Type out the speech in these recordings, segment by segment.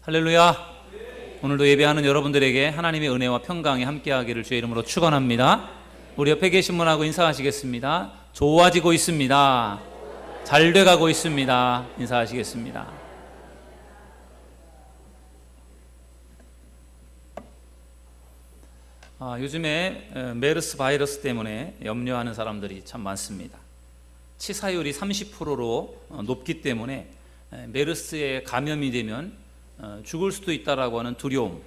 할렐루야. 오늘도 예배하는 여러분들에게 하나님의 은혜와 평강이 함께하기를 주의 이름으로 축원합니다. 우리 옆에 계신 분하고 인사하시겠습니다. 좋아지고 있습니다. 잘 돼가고 있습니다. 인사하시겠습니다. 요즘에 메르스 바이러스 때문에 염려하는 사람들이 참 많습니다. 치사율이 30%로 높기 때문에 메르스에 감염이 되면 죽을 수도 있다라고 하는 두려움,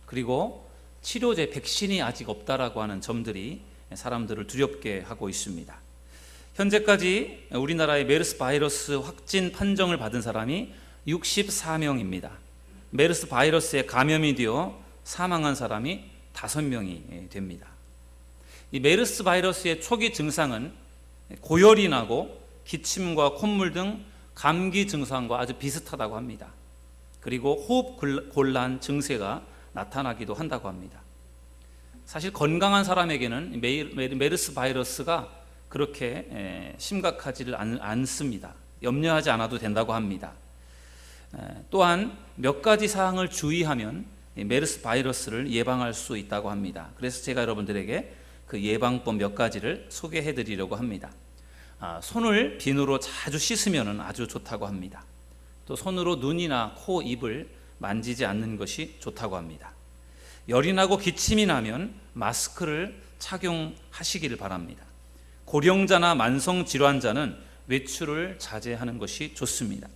그리고 치료제 백신이 아직 없다라고 하는 점들이 사람들을 두렵게 하고 있습니다. 현재까지 우리나라의 메르스 바이러스 확진 판정을 받은 사람이 64명입니다. 메르스 바이러스에 감염이 되어 사망한 사람이 5명이 됩니다. 이 메르스 바이러스의 초기 증상은 고열이 나고 기침과 콧물 등 감기 증상과 아주 비슷하다고 합니다. 그리고 호흡 곤란 증세가 나타나기도 한다고 합니다. 사실 건강한 사람에게는 메르스 바이러스가 그렇게 심각하지를 않습니다. 염려하지 않아도 된다고 합니다. 또한 몇 가지 사항을 주의하면 메르스 바이러스를 예방할 수 있다고 합니다. 그래서 제가 여러분들에게 그 예방법 몇 가지를 소개해 드리려고 합니다. 손을 비누로 자주 씻으면 아주 좋다고 합니다. 또 손으로 눈이나 코, 입을 만지지 않는 것이 좋다고 합니다. 열이 나고 기침이 나면 마스크를 착용하시기를 바랍니다. 고령자나 만성질환자는 외출을 자제하는 것이 좋습니다.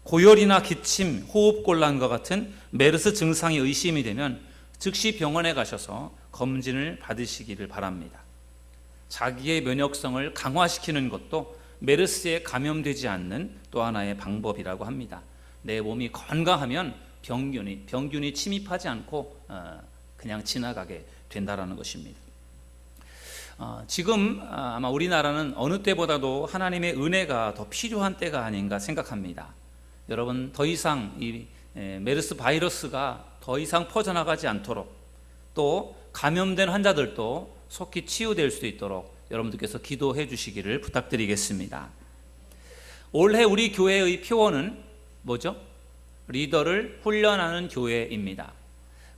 고열이나 기침, 호흡곤란과 같은 메르스 증상이 의심이 되면 즉시 병원에 가셔서 검진을 받으시기를 바랍니다. 자기의 면역성을 강화시키는 것도 메르스에 감염되지 않는 또 하나의 방법이라고 합니다. 내 몸이 건강하면 병균이 침입하지 않고 그냥 지나가게 된다라는 것입니다. 지금 아마 우리나라는 어느 때보다도 하나님의 은혜가 더 필요한 때가 아닌가 생각합니다. 여러분, 더 이상 이 메르스 바이러스가 더 이상 퍼져나가지 않도록, 또 감염된 환자들도 속히 치유될 수 있도록 여러분들께서 기도해 주시기를 부탁드리겠습니다. 올해 우리 교회의 표어는 뭐죠? 리더를 훈련하는 교회입니다.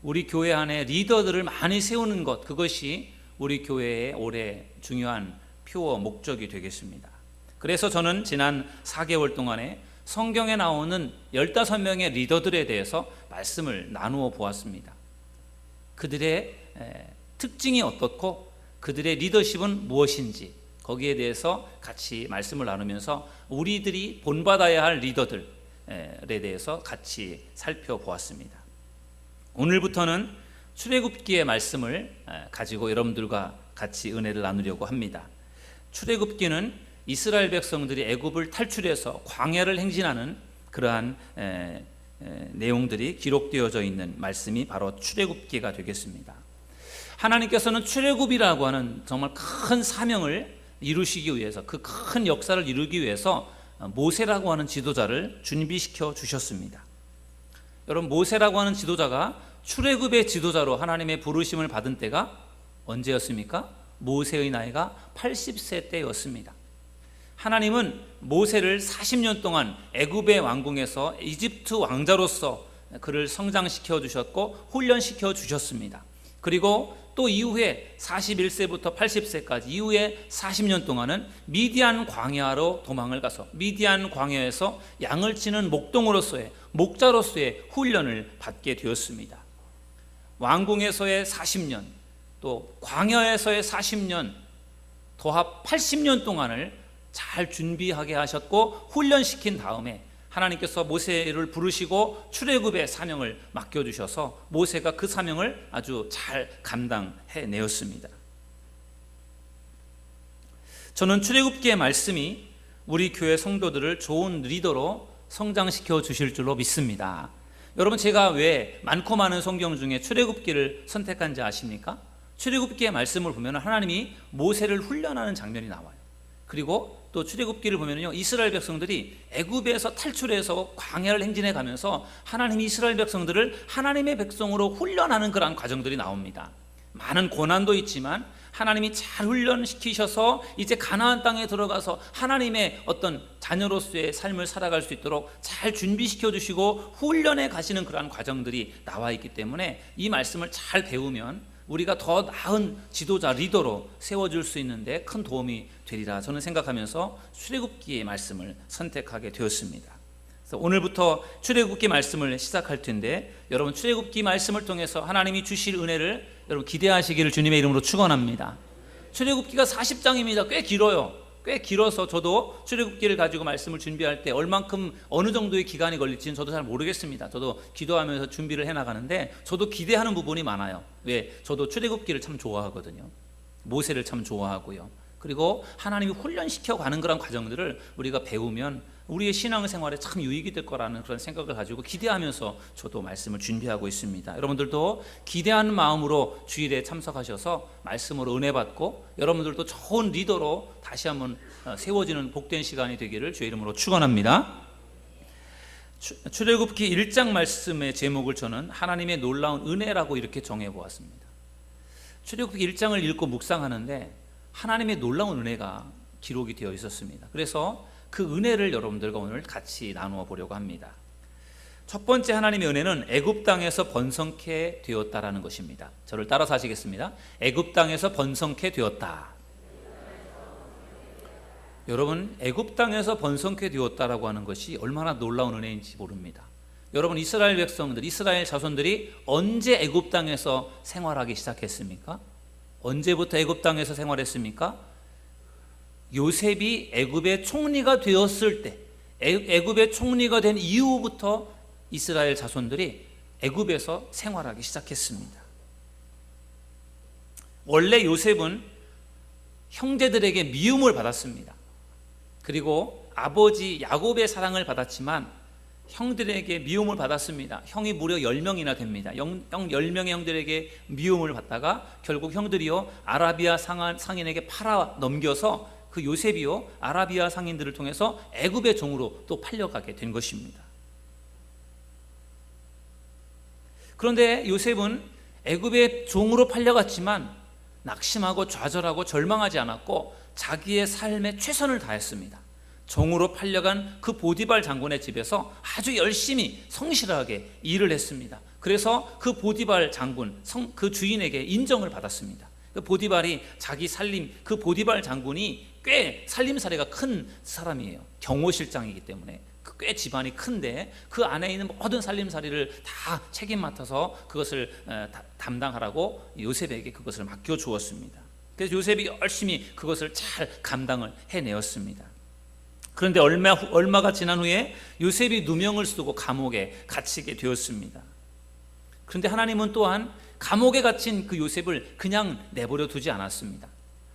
우리 교회 안에 리더들을 많이 세우는 것, 그것이 우리 교회의 올해 중요한 표어 목적이 되겠습니다. 그래서 저는 지난 4개월 동안에 성경에 나오는 15명의 리더들에 대해서 말씀을 나누어 보았습니다. 그들의 특징이 어떻고 그들의 리더십은 무엇인지, 거기에 대해서 같이 말씀을 나누면서 우리들이 본받아야 할 리더들에 대해서 같이 살펴보았습니다. 오늘부터는 출애굽기의 말씀을 가지고 여러분들과 같이 은혜를 나누려고 합니다. 출애굽기는 이스라엘 백성들이 애굽을 탈출해서 광야를 행진하는 그러한 내용들이 기록되어져 있는 말씀이 바로 출애굽기가 되겠습니다. 하나님께서는 출애굽이라고 하는 정말 큰 사명을 이루시기 위해서, 그 큰 역사를 이루기 위해서 모세라고 하는 지도자를 준비시켜 주셨습니다. 여러분, 모세라고 하는 지도자가 출애굽의 지도자로 하나님의 부르심을 받은 때가 언제였습니까? 모세의 나이가 80세 때였습니다. 하나님은 모세를 40년 동안 애굽의 왕궁에서 이집트 왕자로서 그를 성장시켜 주셨고 훈련시켜 주셨습니다. 그리고 또 이후에 41세부터 80세까지 이후에 40년 동안은 미디안 광야로 도망을 가서 미디안 광야에서 양을 치는 목동으로서의 목자로서의 훈련을 받게 되었습니다. 왕궁에서의 40년, 또 광야에서의 40년, 도합 80년 동안을 잘 준비하게 하셨고 훈련시킨 다음에 하나님께서 모세를 부르시고 출애굽의 사명을 맡겨주셔서 모세가 그 사명을 아주 잘 감당해내었습니다. 저는 출애굽기의 말씀이 우리 교회 성도들을 좋은 리더로 성장시켜 주실 줄로 믿습니다. 여러분, 제가 왜 많고 많은 성경 중에 출애굽기를 선택한지 아십니까? 출애굽기의 말씀을 보면 하나님이 모세를 훈련하는 장면이 나와요. 그리고 또 출애굽기를 보면요, 이스라엘 백성들이 애굽에서 탈출해서 광야를 행진해 가면서 하나님이 이스라엘 백성들을 하나님의 백성으로 훈련하는 그러한 과정들이 나옵니다. 많은 고난도 있지만 하나님이 잘 훈련시키셔서 이제 가나안 땅에 들어가서 하나님의 어떤 자녀로서의 삶을 살아갈 수 있도록 잘 준비시켜 주시고 훈련해 가시는 그러한 과정들이 나와 있기 때문에 이 말씀을 잘 배우면 우리가 더 나은 지도자, 리더로 세워줄 수 있는데 큰 도움이 되리라 저는 생각하면서 출애굽기의 말씀을 선택하게 되었습니다. 그래서 오늘부터 출애굽기 말씀을 시작할 텐데 여러분 출애굽기 말씀을 통해서 하나님이 주실 은혜를 여러분 기대하시기를 주님의 이름으로 축원합니다. 출애굽기가 40장입니다. 꽤 길어요. 꽤 길어서 저도 출애굽기를 가지고 말씀을 준비할 때 얼만큼 어느 정도의 기간이 걸릴지는 저도 잘 모르겠습니다. 저도 기도하면서 준비를 해나가는데 저도 기대하는 부분이 많아요. 왜? 저도 출애굽기를 참 좋아하거든요. 모세를 참 좋아하고요. 그리고 하나님이 훈련시켜 가는 그런 과정들을 우리가 배우면 우리의 신앙생활에 참 유익이 될 거라는 그런 생각을 가지고 기대하면서 저도 말씀을 준비하고 있습니다. 여러분들도 기대하는 마음으로 주일에 참석하셔서 말씀으로 은혜 받고 여러분들도 좋은 리더로 다시 한번 세워지는 복된 시간이 되기를 주의 이름으로 축원합니다. 출애굽기 1장 말씀의 제목을 저는 하나님의 놀라운 은혜라고 이렇게 정해 보았습니다. 출애굽기 1장을 읽고 묵상하는데 하나님의 놀라운 은혜가 기록이 되어 있었습니다. 그래서 그 은혜를 여러분들과 오늘 같이 나누어 보려고 합니다. 첫 번째 하나님의 은혜는 애굽 땅에서 번성케 되었다라는 것입니다. 저를 따라서 하시겠습니다. 애굽 땅에서 번성케 되었다. 여러분, 애굽 땅에서 번성케 되었다라고 하는 것이 얼마나 놀라운 은혜인지 모릅니다. 여러분, 이스라엘 백성들, 이스라엘 자손들이 언제 애굽 땅에서 생활하기 시작했습니까? 언제부터 애굽 땅에서 생활했습니까? 요셉이 애굽의 총리가 되었을 때, 애굽의 총리가 된 이후부터 이스라엘 자손들이 애굽에서 생활하기 시작했습니다. 원래 요셉은 형제들에게 미움을 받았습니다. 그리고 아버지 야곱의 사랑을 받았지만 형들에게 미움을 받았습니다. 형이 무려 10명이나 됩니다. 10명의 형들에게 미움을 받다가 결국 형들이요 아라비아 상인에게 팔아 넘겨서 그 요셉이요 아라비아 상인들을 통해서 애굽의 종으로 또 팔려가게 된 것입니다. 그런데 요셉은 애굽의 종으로 팔려갔지만 낙심하고 좌절하고 절망하지 않았고 자기의 삶에 최선을 다했습니다. 종으로 팔려간 그 보디발 장군의 집에서 아주 열심히 성실하게 일을 했습니다. 그래서 그 보디발 장군, 그 주인에게 인정을 받았습니다. 그 보디발이 자기 살림, 그 보디발 장군이 꽤 살림살이가 큰 사람이에요. 경호실장이기 때문에 꽤 집안이 큰데 그 안에 있는 모든 살림살이를 다 책임 맡아서 그것을 담당하라고 요셉에게 그것을 맡겨 주었습니다. 그래서 요셉이 열심히 그것을 잘 감당을 해내었습니다. 그런데 얼마가 지난 후에 요셉이 누명을 쓰고 감옥에 갇히게 되었습니다. 그런데 하나님은 또한 감옥에 갇힌 그 요셉을 그냥 내버려 두지 않았습니다.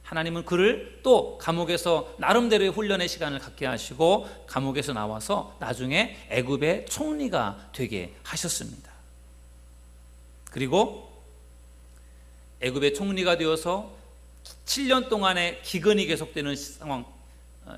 하나님은 그를 또 감옥에서 나름대로의 훈련의 시간을 갖게 하시고 감옥에서 나와서 나중에 애굽의 총리가 되게 하셨습니다. 그리고 애굽의 총리가 되어서 7년 동안의 기근이 계속되는 상황,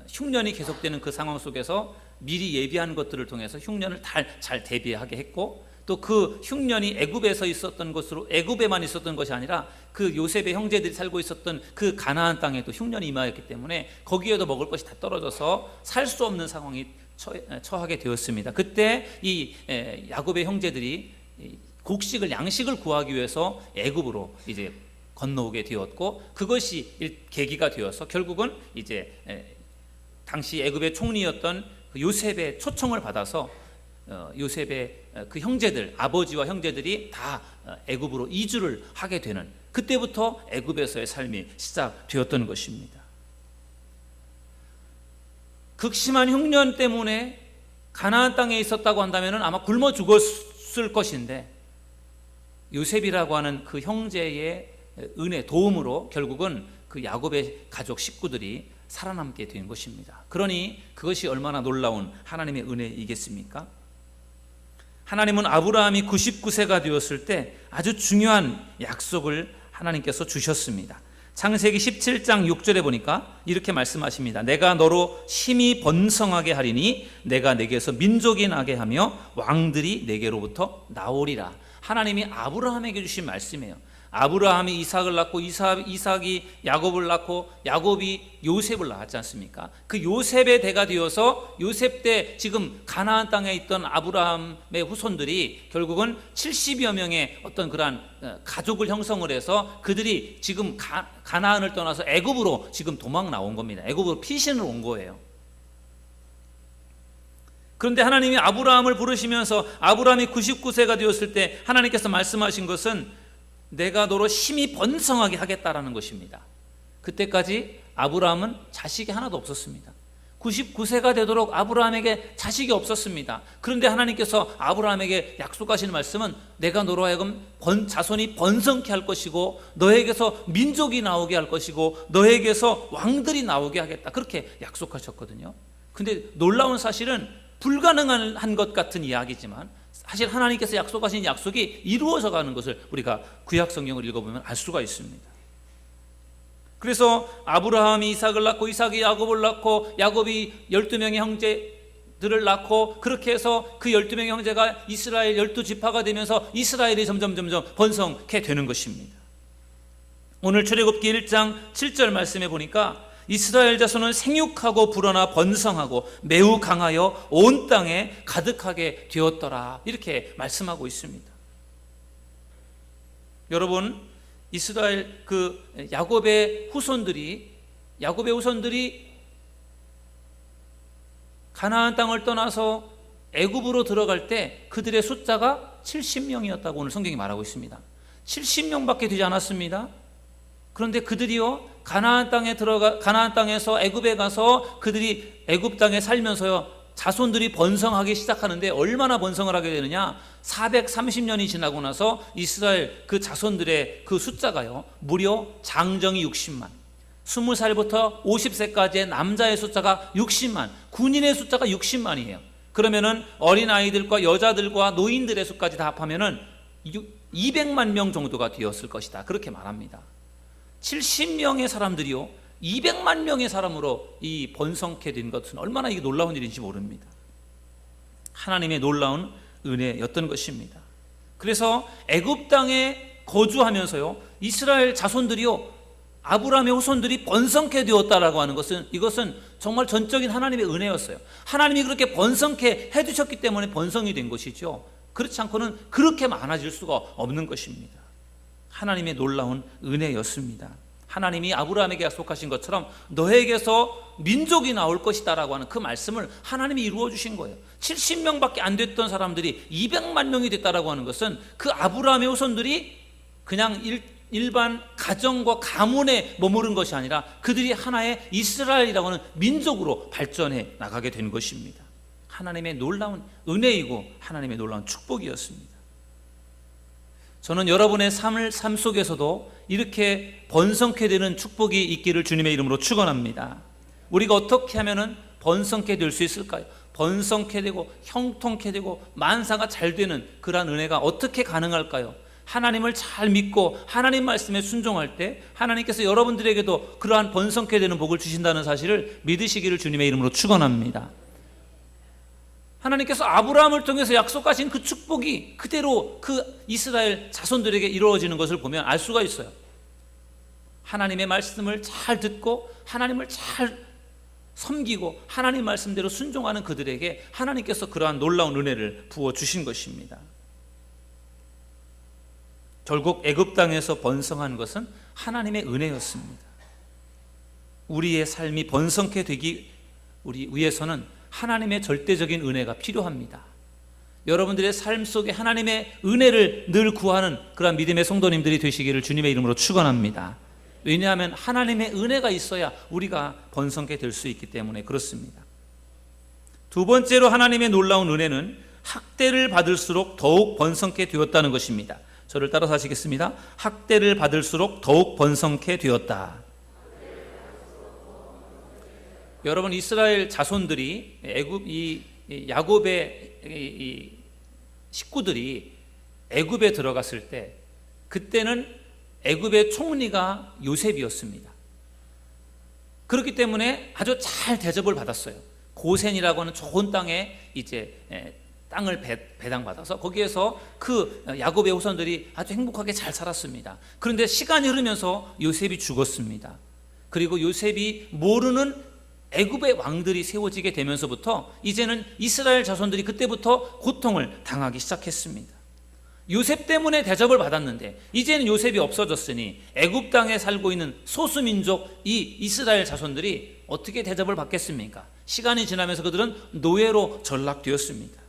흉년이 계속되는 그 상황 속에서 미리 예비한 것들을 통해서 흉년을 잘 대비하게 했고 또 그 흉년이 애굽에서 있었던 것으로 애굽에만 있었던 것이 아니라 그 요셉의 형제들이 살고 있었던 그 가나안 땅에도 흉년이 임하였기 때문에 거기에도 먹을 것이 다 떨어져서 살 수 없는 상황이 처하게 되었습니다. 그때 이 야곱의 형제들이 곡식을 양식을 구하기 위해서 애굽으로 이제 건너오게 되었고 그것이 계기가 되어서 결국은 이제 당시 애굽의 총리였던 요셉의 초청을 받아서 요셉의 그 형제들, 아버지와 형제들이 다 애굽으로 이주를 하게 되는 그때부터 애굽에서의 삶이 시작되었던 것입니다. 극심한 흉년 때문에 가나안 땅에 있었다고 한다면 아마 굶어 죽었을 것인데 요셉이라고 하는 그 형제의 은혜, 도움으로 결국은 그 야곱의 가족 식구들이 살아남게 된 것입니다. 그러니 그것이 얼마나 놀라운 하나님의 은혜이겠습니까? 하나님은 아브라함이 99세가 되었을 때 아주 중요한 약속을 하나님께서 주셨습니다. 창세기 17장 6절에 보니까 이렇게 말씀하십니다. 내가 너로 심히 번성하게 하리니 내가 내게서 민족이 나게 하며 왕들이 내게로부터 나오리라. 하나님이 아브라함에게 주신 말씀이에요. 아브라함이 이삭을 낳고 이삭이 야곱을 낳고 야곱이 요셉을 낳았지 않습니까? 그 요셉의 대가 되어서 요셉 때 지금 가나안 땅에 있던 아브라함의 후손들이 결국은 70여 명의 어떤 그러한 가족을 형성을 해서 그들이 지금 가나안을 떠나서 애굽으로 지금 도망 나온 겁니다. 애굽으로 피신을 온 거예요. 그런데 하나님이 아브라함을 부르시면서 아브라함이 99세가 되었을 때 하나님께서 말씀하신 것은 내가 너로 심히 번성하게 하겠다라는 것입니다. 그때까지 아브라함은 자식이 하나도 없었습니다. 99세가 되도록 아브라함에게 자식이 없었습니다. 그런데 하나님께서 아브라함에게 약속하시는 말씀은 내가 너로 하여금 자손이 번성케 할 것이고 너에게서 민족이 나오게 할 것이고 너에게서 왕들이 나오게 하겠다, 그렇게 약속하셨거든요. 근데 놀라운 사실은 불가능한 것 같은 이야기지만 사실 하나님께서 약속하신 약속이 이루어져 가는 것을 우리가 구약 성경을 읽어보면 알 수가 있습니다. 그래서 아브라함이 이삭을 낳고 이삭이 야곱을 낳고 야곱이 12명의 형제들을 낳고 그렇게 해서 그 12명의 형제가 이스라엘 12지파가 되면서 이스라엘이 점점 번성케 되는 것입니다. 오늘 출애굽기 1장 7절 말씀에 보니까 이스라엘 자손은 생육하고 불어나 번성하고 매우 강하여 온 땅에 가득하게 되었더라, 이렇게 말씀하고 있습니다. 여러분, 이스라엘 야곱의 후손들이 가나안 땅을 떠나서 애굽으로 들어갈 때 그들의 숫자가 70명이었다고 오늘 성경이 말하고 있습니다. 70명밖에 되지 않았습니다. 그런데 그들이요, 가나안 땅에서 애굽에 가서 그들이 애굽 땅에 살면서요, 자손들이 번성하기 시작하는데 얼마나 번성을 하게 되느냐? 430년이 지나고 나서 이스라엘 그 자손들의 그 숫자가요, 무려 장정이 60만, 20살부터 50세까지의 남자의 숫자가 60만, 군인의 숫자가 60만이에요. 그러면은 어린아이들과 여자들과 노인들의 수까지 다 합하면은 200만 명 정도가 되었을 것이다, 그렇게 말합니다. 70명의 사람들이요 200만 명의 사람으로 이 번성케 된 것은 얼마나 이게 놀라운 일인지 모릅니다. 하나님의 놀라운 은혜였던 것입니다. 그래서 애굽 땅에 거주하면서요 이스라엘 자손들이요 아브라함의 후손들이 번성케 되었다라고 하는 것은, 이것은 정말 전적인 하나님의 은혜였어요. 하나님이 그렇게 번성케 해주셨기 때문에 번성이 된 것이죠. 그렇지 않고는 그렇게 많아질 수가 없는 것입니다. 하나님의 놀라운 은혜였습니다. 하나님이 아브라함에게 약속하신 것처럼 너에게서 민족이 나올 것이다 라고 하는 그 말씀을 하나님이 이루어 주신 거예요. 70명밖에 안 됐던 사람들이 200만 명이 됐다라고 하는 것은 그 아브라함의 후손들이 그냥 일반 가정과 가문에 머무른 것이 아니라 그들이 하나의 이스라엘이라고 하는 민족으로 발전해 나가게 된 것입니다. 하나님의 놀라운 은혜이고 하나님의 놀라운 축복이었습니다. 저는 여러분의 삶 속에서도 이렇게 번성케 되는 축복이 있기를 주님의 이름으로 축원합니다. 우리가 어떻게 하면은 번성케 될 수 있을까요? 번성케 되고 형통케 되고 만사가 잘 되는 그러한 은혜가 어떻게 가능할까요? 하나님을 잘 믿고 하나님 말씀에 순종할 때 하나님께서 여러분들에게도 그러한 번성케 되는 복을 주신다는 사실을 믿으시기를 주님의 이름으로 축원합니다. 하나님께서 아브라함을 통해서 약속하신 그 축복이 그대로 그 이스라엘 자손들에게 이루어지는 것을 보면 알 수가 있어요. 하나님의 말씀을 잘 듣고 하나님을 잘 섬기고 하나님 말씀대로 순종하는 그들에게 하나님께서 그러한 놀라운 은혜를 부어주신 것입니다. 결국 애굽 땅에서 번성한 것은 하나님의 은혜였습니다. 우리의 삶이 번성케 되기 위해서는 하나님의 절대적인 은혜가 필요합니다. 여러분들의 삶 속에 하나님의 은혜를 늘 구하는 그런 믿음의 성도님들이 되시기를 주님의 이름으로 축원합니다. 왜냐하면 하나님의 은혜가 있어야 우리가 번성케 될 수 있기 때문에 그렇습니다. 두 번째로 하나님의 놀라운 은혜는 학대를 받을수록 더욱 번성케 되었다는 것입니다. 저를 따라서 하시겠습니다. 학대를 받을수록 더욱 번성케 되었다. 여러분, 이스라엘 자손들이 야곱의 식구들이 애굽에 들어갔을 때 그때는 애굽의 총리가 요셉이었습니다. 그렇기 때문에 아주 잘 대접을 받았어요. 고센이라고 하는 좋은 땅에 이제 땅을 배당받아서 거기에서 그 야곱의 후손들이 아주 행복하게 잘 살았습니다. 그런데 시간이 흐르면서 요셉이 죽었습니다. 그리고 요셉이 모르는 애굽의 왕들이 세워지게 되면서부터 이제는 이스라엘 자손들이 그때부터 고통을 당하기 시작했습니다. 요셉 때문에 대접을 받았는데 이제는 요셉이 없어졌으니 애굽 땅에 살고 있는 소수민족 이 이스라엘 자손들이 어떻게 대접을 받겠습니까? 시간이 지나면서 그들은 노예로 전락되었습니다.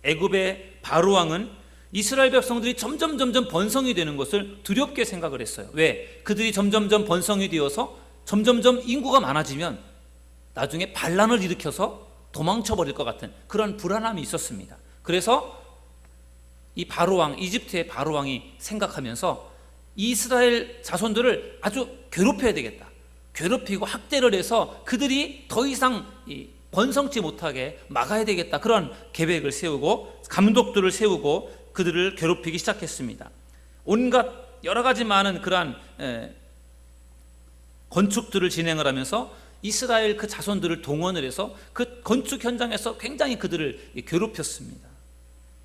애굽의 바로 왕은 이스라엘 백성들이 점점 번성이 되는 것을 두렵게 생각을 했어요. 왜? 그들이 점점 번성이 되어서 점점 인구가 많아지면 나중에 반란을 일으켜서 도망쳐 버릴 것 같은 그런 불안함이 있었습니다. 그래서 이 바로왕, 이집트의 바로왕이 생각하면서 이스라엘 자손들을 아주 괴롭혀야 되겠다. 괴롭히고 학대를 해서 그들이 더 이상 번성치 못하게 막아야 되겠다. 그런 계획을 세우고 감독들을 세우고 그들을 괴롭히기 시작했습니다. 온갖 여러 가지 많은 그러한 건축들을 진행을 하면서 이스라엘 그 자손들을 동원을 해서 그 건축 현장에서 굉장히 그들을 괴롭혔습니다.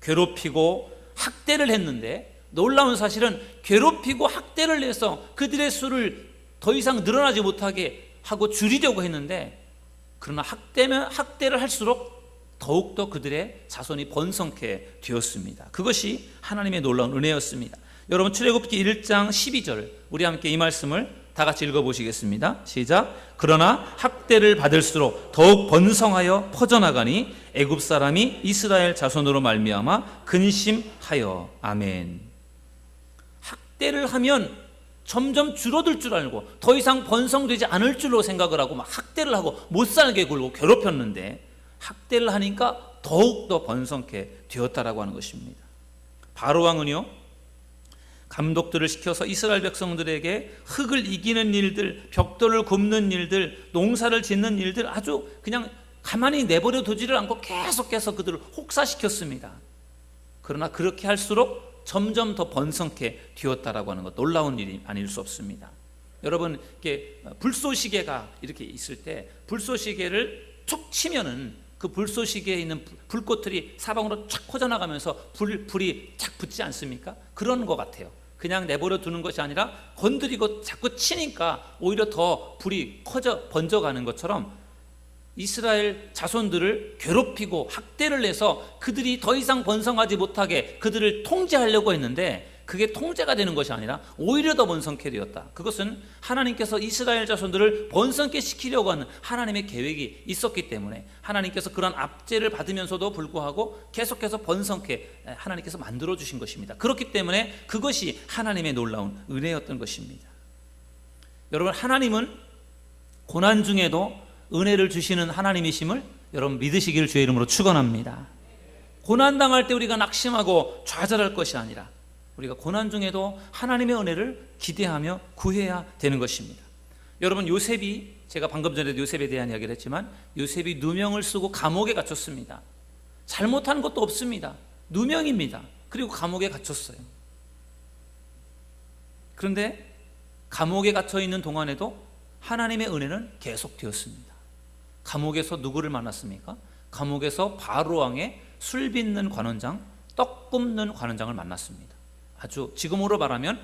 괴롭히고 학대를 했는데 놀라운 사실은 괴롭히고 학대를 해서 그들의 수를 더 이상 늘어나지 못하게 하고 줄이려고 했는데 그러나 학대를 할수록 더욱더 그들의 자손이 번성케 되었습니다. 그것이 하나님의 놀라운 은혜였습니다. 여러분 출애굽기 1장 12절 우리 함께 이 말씀을 다 같이 읽어보시겠습니다. 시작. 그러나 학대를 받을수록 더욱 번성하여 퍼져나가니 애굽 사람이 이스라엘 자손으로 말미암아 근심하여. 아멘. 학대를 하면 점점 줄어들 줄 알고 더 이상 번성되지 않을 줄로 생각을 하고 막 학대를 하고 못 살게 굴고 괴롭혔는데 학대를 하니까 더욱더 번성케 되었다라고 하는 것입니다. 바로왕은요 감독들을 시켜서 이스라엘 백성들에게 흙을 이기는 일들, 벽돌을 굽는 일들, 농사를 짓는 일들 아주 그냥 가만히 내버려 두지를 않고 계속해서 그들을 혹사시켰습니다. 그러나 그렇게 할수록 점점 더 번성케 되었다라고 하는 것 놀라운 일이 아닐 수 없습니다. 여러분 이렇게 불쏘시개가 이렇게 있을 때 불쏘시개를 툭 치면은 그 불쏘시개에 있는 불꽃들이 사방으로 쫙 퍼져나가면서 불이 착 붙지 않습니까? 그런 것 같아요. 그냥 내버려 두는 것이 아니라 건드리고 자꾸 치니까 오히려 더 불이 번져가는 것처럼 이스라엘 자손들을 괴롭히고 학대를 해서 그들이 더 이상 번성하지 못하게 그들을 통제하려고 했는데 그게 통제가 되는 것이 아니라 오히려 더 번성케 되었다. 그것은 하나님께서 이스라엘 자손들을 번성케 시키려고 하는 하나님의 계획이 있었기 때문에 하나님께서 그런 압제를 받으면서도 불구하고 계속해서 번성케 하나님께서 만들어주신 것입니다. 그렇기 때문에 그것이 하나님의 놀라운 은혜였던 것입니다. 여러분 하나님은 고난 중에도 은혜를 주시는 하나님이심을 여러분 믿으시기를 주의 이름으로 축원합니다. 고난당할 때 우리가 낙심하고 좌절할 것이 아니라 우리가 고난 중에도 하나님의 은혜를 기대하며 구해야 되는 것입니다. 여러분 요셉이 제가 방금 전에도 요셉에 대한 이야기를 했지만 요셉이 누명을 쓰고 감옥에 갇혔습니다. 잘못한 것도 없습니다. 누명입니다. 그리고 감옥에 갇혔어요. 그런데 감옥에 갇혀 있는 동안에도 하나님의 은혜는 계속되었습니다. 감옥에서 누구를 만났습니까? 감옥에서 바로왕의 술 빚는 관원장, 떡 굽는 관원장을 만났습니다. 아주 지금으로 말하면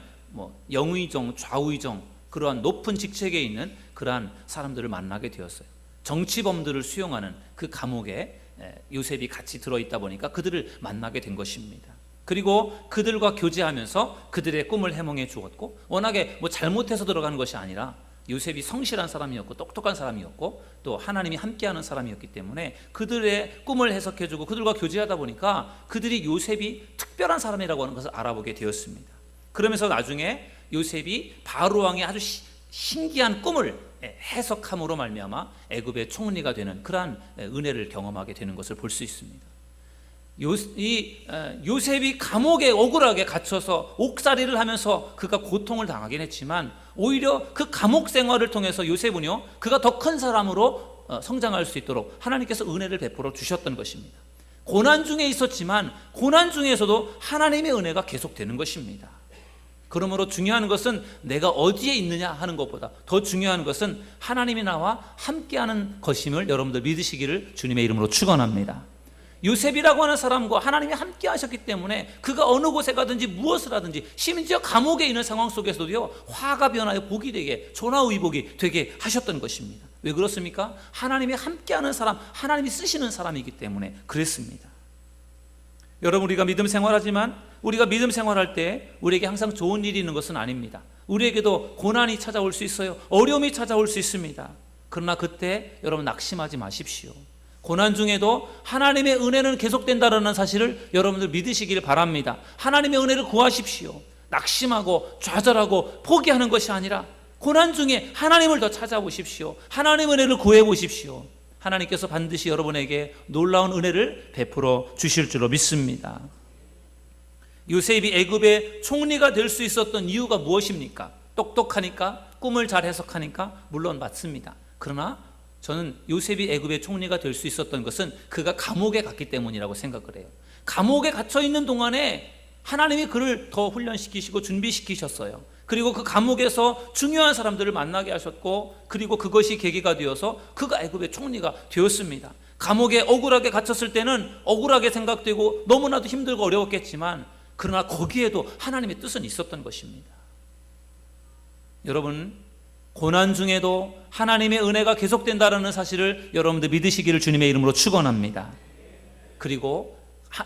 영의정, 좌의정 그러한 높은 직책에 있는 그러한 사람들을 만나게 되었어요. 정치범들을 수용하는 그 감옥에 요셉이 같이 들어있다 보니까 그들을 만나게 된 것입니다. 그리고 그들과 교제하면서 그들의 꿈을 해몽해 주었고 워낙에 잘못해서 들어간 것이 아니라 요셉이 성실한 사람이었고 똑똑한 사람이었고 또 하나님이 함께하는 사람이었기 때문에 그들의 꿈을 해석해주고 그들과 교제하다 보니까 그들이 요셉이 특별한 사람이라고 하는 것을 알아보게 되었습니다. 그러면서 나중에 요셉이 바로왕의 아주 신기한 꿈을 해석함으로 말미암아 애굽의 총리가 되는 그러한 은혜를 경험하게 되는 것을 볼 수 있습니다. 요셉이 감옥에 억울하게 갇혀서 옥살이를 하면서 그가 고통을 당하긴 했지만 오히려 그 감옥 생활을 통해서 요셉은요 그가 더 큰 사람으로 성장할 수 있도록 하나님께서 은혜를 베풀어 주셨던 것입니다. 고난 중에 있었지만 고난 중에서도 하나님의 은혜가 계속되는 것입니다. 그러므로 중요한 것은 내가 어디에 있느냐 하는 것보다 더 중요한 것은 하나님이 나와 함께하는 것임을 여러분들 믿으시기를 주님의 이름으로 축원합니다. 요셉이라고 하는 사람과 하나님이 함께 하셨기 때문에 그가 어느 곳에 가든지 무엇을 하든지 심지어 감옥에 있는 상황 속에서도요, 화가 변하여 복이 되게, 조나의복이 되게 하셨던 것입니다. 왜 그렇습니까? 하나님이 함께하는 사람, 하나님이 쓰시는 사람이기 때문에 그랬습니다. 여러분, 우리가 믿음 생활하지만 우리가 믿음 생활할 때 우리에게 항상 좋은 일이 있는 것은 아닙니다. 우리에게도 고난이 찾아올 수 있어요. 어려움이 찾아올 수 있습니다. 그러나 그때 여러분 낙심하지 마십시오. 고난 중에도 하나님의 은혜는 계속된다는 사실을 여러분들 믿으시길 바랍니다. 하나님의 은혜를 구하십시오. 낙심하고 좌절하고 포기하는 것이 아니라 고난 중에 하나님을 더 찾아보십시오. 하나님의 은혜를 구해보십시오. 하나님께서 반드시 여러분에게 놀라운 은혜를 베풀어 주실 줄로 믿습니다. 요셉이 애굽의 총리가 될 수 있었던 이유가 무엇입니까? 똑똑하니까? 꿈을 잘 해석하니까? 물론 맞습니다. 그러나 저는 요셉이 애굽의 총리가 될 수 있었던 것은 그가 감옥에 갔기 때문이라고 생각을 해요. 감옥에 갇혀 있는 동안에 하나님이 그를 더 훈련시키시고 준비시키셨어요. 그리고 그 감옥에서 중요한 사람들을 만나게 하셨고, 그리고 그것이 계기가 되어서 그가 애굽의 총리가 되었습니다. 감옥에 억울하게 갇혔을 때는 억울하게 생각되고 너무나도 힘들고 어려웠겠지만, 그러나 거기에도 하나님의 뜻은 있었던 것입니다. 여러분, 고난 중에도 하나님의 은혜가 계속된다는 사실을 여러분들 믿으시기를 주님의 이름으로 축원합니다. 그리고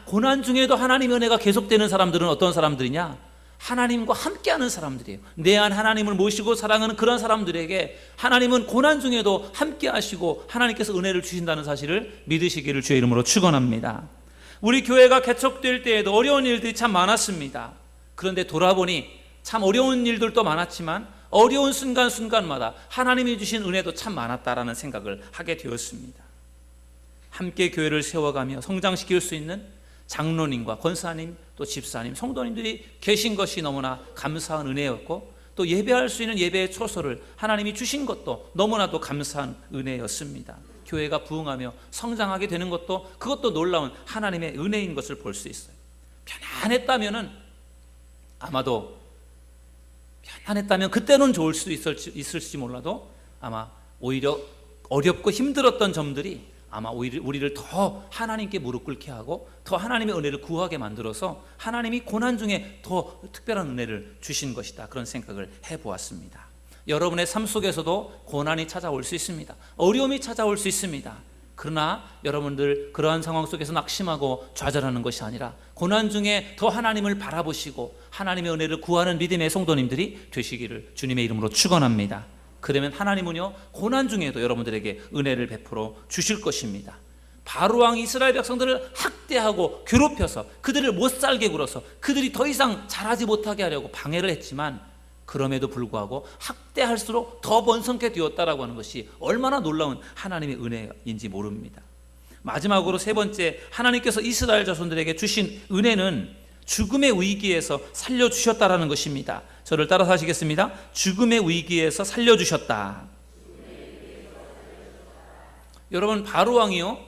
고난 중에도 하나님의 은혜가 계속되는 사람들은 어떤 사람들이냐? 하나님과 함께하는 사람들이에요. 내 안 하나님을 모시고 사랑하는 그런 사람들에게 하나님은 고난 중에도 함께하시고 하나님께서 은혜를 주신다는 사실을 믿으시기를 주의 이름으로 축원합니다. 우리 교회가 개척될 때에도 어려운 일들이 참 많았습니다. 그런데 돌아보니 참 어려운 일들도 많았지만 어려운 순간순간마다 하나님이 주신 은혜도 참 많았다라는 생각을 하게 되었습니다. 함께 교회를 세워가며 성장시킬 수 있는 장로님과 권사님, 또 집사님, 성도님들이 계신 것이 너무나 감사한 은혜였고, 또 예배할 수 있는 예배의 초소를 하나님이 주신 것도 너무나도 감사한 은혜였습니다. 교회가 부흥하며 성장하게 되는 것도, 그것도 놀라운 하나님의 은혜인 것을 볼 수 있어요. 편안했다면은, 아마도 편안했다면 그때는 좋을 수도 있을지 몰라도 아마 오히려 어렵고 힘들었던 점들이 아마 오히려 우리를 더 하나님께 무릎 꿇게 하고 더 하나님의 은혜를 구하게 만들어서 하나님이 고난 중에 더 특별한 은혜를 주신 것이다, 그런 생각을 해보았습니다. 여러분의 삶 속에서도 고난이 찾아올 수 있습니다. 어려움이 찾아올 수 있습니다. 그러나 여러분들 그러한 상황 속에서 낙심하고 좌절하는 것이 아니라 고난 중에 더 하나님을 바라보시고 하나님의 은혜를 구하는 믿음의 성도님들이 되시기를 주님의 이름으로 축원합니다. 그러면 하나님은요, 고난 중에도 여러분들에게 은혜를 베풀어 주실 것입니다. 바로 왕이 이스라엘 백성들을 학대하고 괴롭혀서 그들을 못 살게 굴어서 그들이 더 이상 자라지 못하게 하려고 방해를 했지만, 그럼에도 불구하고 학대할수록 더 번성케 되었다라고 하는 것이 얼마나 놀라운 하나님의 은혜인지 모릅니다. 마지막으로 세 번째, 하나님께서 이스라엘 자손들에게 주신 은혜는 죽음의 위기에서 살려주셨다라는 것입니다. 저를 따라서 하시겠습니다. 죽음의 위기에서 살려주셨다. 여러분, 바로왕이요,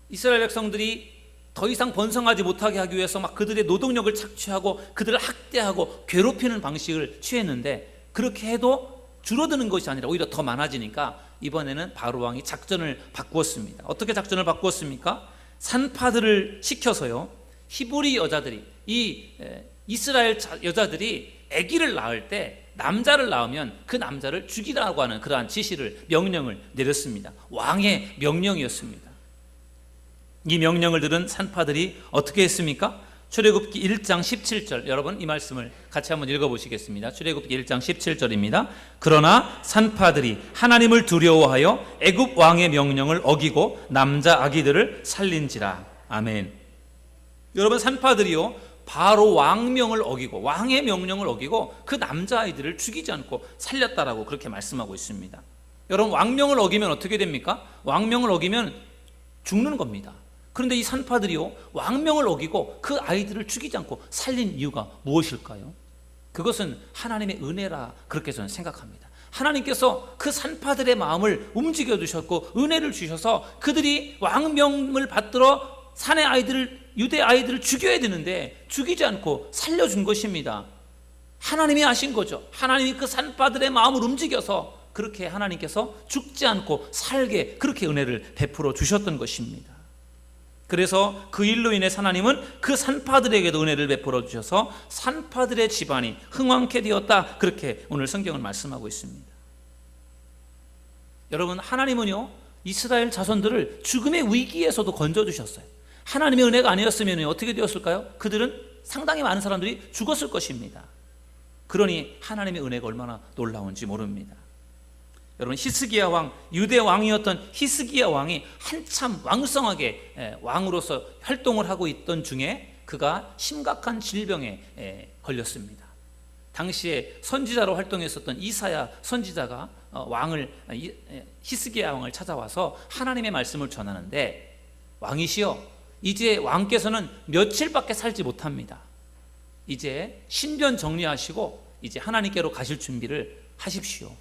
이스라엘 백성들이 더 이상 번성하지 못하게 하기 위해서 막 그들의 노동력을 착취하고 그들을 학대하고 괴롭히는 방식을 취했는데, 그렇게 해도 줄어드는 것이 아니라 오히려 더 많아지니까 이번에는 바로왕이 작전을 바꾸었습니다. 어떻게 작전을 바꾸었습니까? 산파들을 시켜서요, 히브리 여자들이, 이 이스라엘 여자들이 아기를 낳을 때 남자를 낳으면 그 남자를 죽이라고 하는 그러한 지시를, 명령을 내렸습니다. 왕의 명령이었습니다. 이 명령을 들은 산파들이 어떻게 했습니까? 출애굽기 1장 17절, 여러분 이 말씀을 같이 한번 읽어보시겠습니다. 출애굽기 1장 17절입니다. 그러나 산파들이 하나님을 두려워하여 애굽 왕의 명령을 어기고 남자 아기들을 살린지라. 아멘. 여러분, 산파들이요, 바로 왕명을 어기고 왕의 명령을 어기고 그 남자아이들을 죽이지 않고 살렸다라고 그렇게 말씀하고 있습니다. 여러분, 왕명을 어기면 어떻게 됩니까? 왕명을 어기면 죽는 겁니다. 그런데 이 산파들이요, 왕명을 어기고 그 아이들을 죽이지 않고 살린 이유가 무엇일까요? 그것은 하나님의 은혜라, 그렇게 저는 생각합니다. 하나님께서 그 산파들의 마음을 움직여 주셨고 은혜를 주셔서 그들이 왕명을 받들어 산의 아이들을, 유대 아이들을 죽여야 되는데 죽이지 않고 살려준 것입니다. 하나님이 하신 거죠. 하나님이 그 산파들의 마음을 움직여서 그렇게 하나님께서 죽지 않고 살게 그렇게 은혜를 베풀어 주셨던 것입니다. 그래서 그 일로 인해 하나님은 그 산파들에게도 은혜를 베풀어 주셔서 산파들의 집안이 흥왕케 되었다, 그렇게 오늘 성경은 말씀하고 있습니다. 여러분, 하나님은요 이스라엘 자손들을 죽음의 위기에서도 건져주셨어요. 하나님의 은혜가 아니었으면 어떻게 되었을까요? 그들은 상당히 많은 사람들이 죽었을 것입니다. 그러니 하나님의 은혜가 얼마나 놀라운지 모릅니다. 여러분, 히스기야 왕, 유대 왕이었던 히스기야 왕이 한참 왕성하게 왕으로서 활동을 하고 있던 중에 그가 심각한 질병에 걸렸습니다. 당시에 선지자로 활동했었던 이사야 선지자가 히스기야 왕을 찾아와서 하나님의 말씀을 전하는데, 왕이시여, 이제 왕께서는 며칠밖에 살지 못합니다. 이제 신변 정리하시고 이제 하나님께로 가실 준비를 하십시오.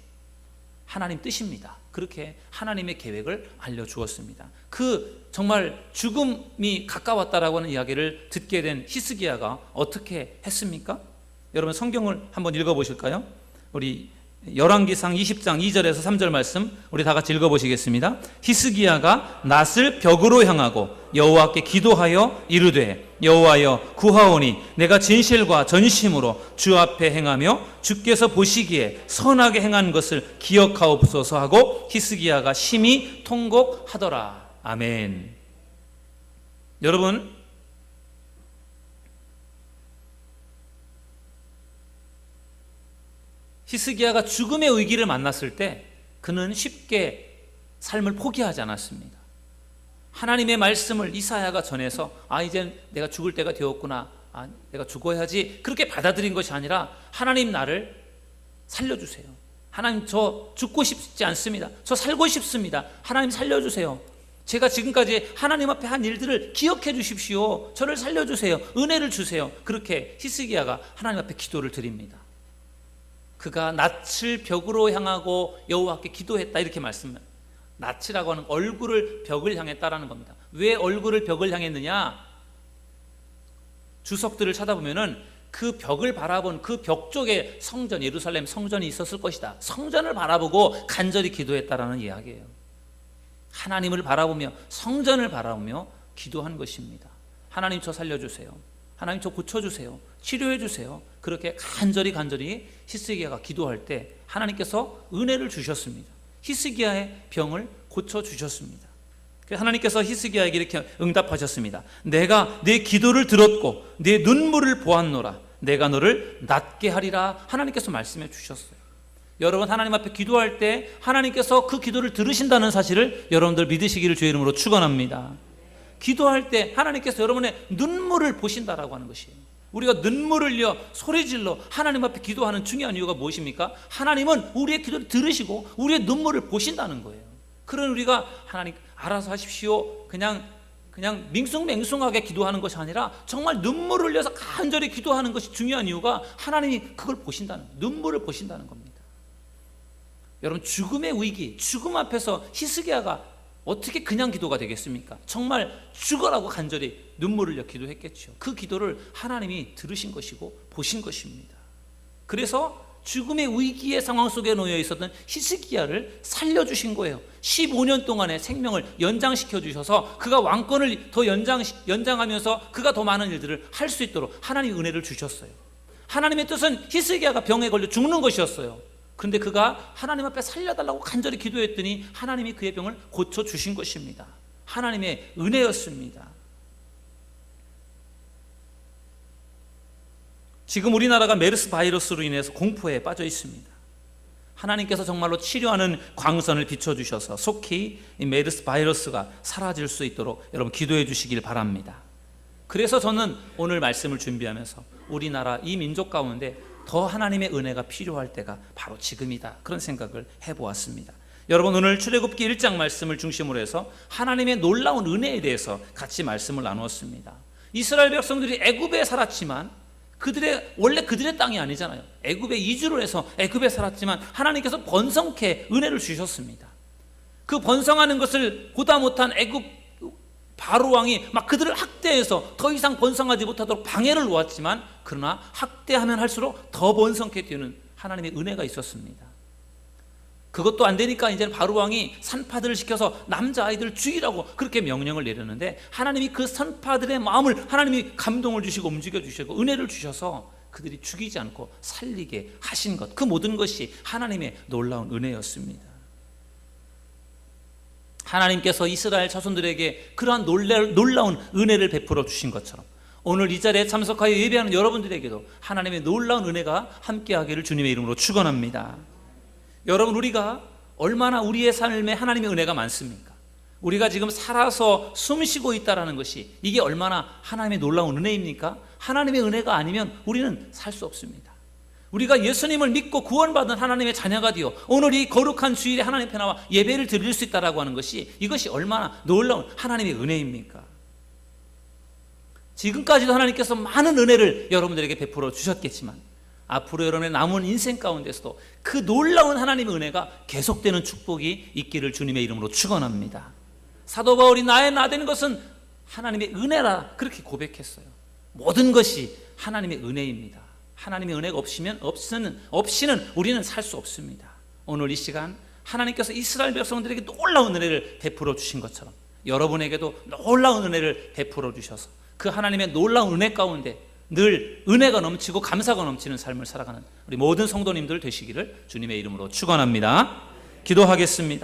하나님 뜻입니다. 그렇게 하나님의 계획을 알려주었습니다. 그 정말 죽음이 가까웠다라고 하는 이야기를 듣게 된 히스기야가 어떻게 했습니까? 여러분, 성경을 한번 읽어보실까요? 우리 열왕기상 20장 2절에서 3절 말씀 우리 다 같이 읽어보시겠습니다. 히스기야가 낫을 벽으로 향하고 여호와께 기도하여 이르되, 여호와여, 구하오니 내가 진실과 전심으로 주 앞에 행하며 주께서 보시기에 선하게 행한 것을 기억하옵소서 하고 히스기야가 심히 통곡하더라. 아멘. 여러분, 히스기야가 죽음의 위기를 만났을 때 그는 쉽게 삶을 포기하지 않았습니다. 하나님의 말씀을 이사야가 전해서 이제 내가 죽을 때가 되었구나, 내가 죽어야지, 그렇게 받아들인 것이 아니라 하나님, 나를 살려주세요. 하나님, 저 죽고 싶지 않습니다. 저 살고 싶습니다. 하나님 살려주세요. 제가 지금까지 하나님 앞에 한 일들을 기억해 주십시오. 저를 살려주세요. 은혜를 주세요. 그렇게 히스기야가 하나님 앞에 기도를 드립니다. 그가 낯을 벽으로 향하고 여호와께 기도했다, 이렇게 말씀합니다. 낯이라고 하는 얼굴을 벽을 향했다라는 겁니다. 왜 얼굴을 벽을 향했느냐? 주석들을 찾아보면은 그 벽을 바라본 그 벽 쪽에 성전, 예루살렘 성전이 있었을 것이다. 성전을 바라보고 간절히 기도했다라는 이야기예요. 하나님을 바라보며 성전을 바라보며 기도한 것입니다. 하나님, 저 살려주세요. 하나님, 저 고쳐주세요. 치료해주세요. 그렇게 간절히 히스기야가 기도할 때 하나님께서 은혜를 주셨습니다. 히스기야의 병을 고쳐주셨습니다. 하나님께서 히스기야에게 이렇게 응답하셨습니다. 내가 내 기도를 들었고 내 눈물을 보았노라. 내가 너를 낫게 하리라. 하나님께서 말씀해 주셨어요. 여러분, 하나님 앞에 기도할 때 하나님께서 그 기도를 들으신다는 사실을 여러분들 믿으시기를 주의 이름으로 축원합니다. 기도할 때 하나님께서 여러분의 눈물을 보신다라고 하는 것이에요. 우리가 눈물을 흘려 소리질러 하나님 앞에 기도하는 중요한 이유가 무엇입니까? 하나님은 우리의 기도를 들으시고 우리의 눈물을 보신다는 거예요. 그런 우리가 하나님 알아서 하십시오, 그냥 밍숭맹숭하게 기도하는 것이 아니라 정말 눈물을 흘려서 간절히 기도하는 것이 중요한 이유가 하나님이 그걸 보신다는, 눈물을 보신다는 겁니다. 여러분, 죽음의 위기, 죽음 앞에서 히스기야가 어떻게 그냥 기도가 되겠습니까? 정말 죽어라고 간절히 눈물을 흘려 기도했겠죠. 그 기도를 하나님이 들으신 것이고 보신 것입니다. 그래서 죽음의 위기의 상황 속에 놓여 있었던 히스기야를 살려주신 거예요. 15년 동안의 생명을 연장시켜 주셔서 그가 왕권을 더 연장하면서 그가 더 많은 일들을 할 수 있도록 하나님의 은혜를 주셨어요. 하나님의 뜻은 히스기야가 병에 걸려 죽는 것이었어요. 그런데 그가 하나님 앞에 살려달라고 간절히 기도했더니 하나님이 그의 병을 고쳐주신 것입니다. 하나님의 은혜였습니다. 지금 우리나라가 메르스 바이러스로 인해서 공포에 빠져 있습니다. 하나님께서 정말로 치료하는 광선을 비춰주셔서 속히 이 메르스 바이러스가 사라질 수 있도록 여러분 기도해 주시길 바랍니다. 그래서 저는 오늘 말씀을 준비하면서 우리나라 이 민족 가운데 더 하나님의 은혜가 필요할 때가 바로 지금이다, 그런 생각을 해보았습니다. 여러분, 오늘 출애굽기 1장 말씀을 중심으로 해서 하나님의 놀라운 은혜에 대해서 같이 말씀을 나누었습니다. 이스라엘 백성들이 애굽에 살았지만 원래 그들의 땅이 아니잖아요. 애굽에 이주를 해서 애굽에 살았지만 하나님께서 번성케 은혜를 주셨습니다. 그 번성하는 것을 보다 못한 애굽 바로 왕이 막 그들을 학대해서 더 이상 번성하지 못하도록 방해를 놓았지만, 그러나 학대하면 할수록 더 번성케 되는 하나님의 은혜가 있었습니다. 그것도 안 되니까 이제는 바로 왕이 산파들을 시켜서 남자아이들 죽이라고 그렇게 명령을 내렸는데, 하나님이 그 산파들의 마음을 하나님이 감동을 주시고 움직여 주시고 은혜를 주셔서 그들이 죽이지 않고 살리게 하신 것, 그 모든 것이 하나님의 놀라운 은혜였습니다. 하나님께서 이스라엘 자손들에게 그러한 놀라운 은혜를 베풀어 주신 것처럼 오늘 이 자리에 참석하여 예배하는 여러분들에게도 하나님의 놀라운 은혜가 함께하기를 주님의 이름으로 축원합니다. 여러분, 우리가 얼마나 우리의 삶에 하나님의 은혜가 많습니까? 우리가 지금 살아서 숨쉬고 있다는 것이 이게 얼마나 하나님의 놀라운 은혜입니까? 하나님의 은혜가 아니면 우리는 살 수 없습니다. 우리가 예수님을 믿고 구원받은 하나님의 자녀가 되어 오늘 이 거룩한 주일에 하나님 앞에 나와 예배를 드릴 수 있다고 하는 것이, 이것이 얼마나 놀라운 하나님의 은혜입니까? 지금까지도 하나님께서 많은 은혜를 여러분들에게 베풀어 주셨겠지만 앞으로 여러분의 남은 인생 가운데서도 그 놀라운 하나님의 은혜가 계속되는 축복이 있기를 주님의 이름으로 축원합니다. 사도 바울이 나의 나 되는 것은 하나님의 은혜라 그렇게 고백했어요. 모든 것이 하나님의 은혜입니다. 하나님의 은혜가 없이는 우리는 살 수 없습니다. 오늘 이 시간 하나님께서 이스라엘 백성들에게 놀라운 은혜를 베풀어 주신 것처럼 여러분에게도 놀라운 은혜를 베풀어 주셔서 그 하나님의 놀라운 은혜 가운데 늘 은혜가 넘치고 감사가 넘치는 삶을 살아가는 우리 모든 성도님들 되시기를 주님의 이름으로 축원합니다. 기도하겠습니다.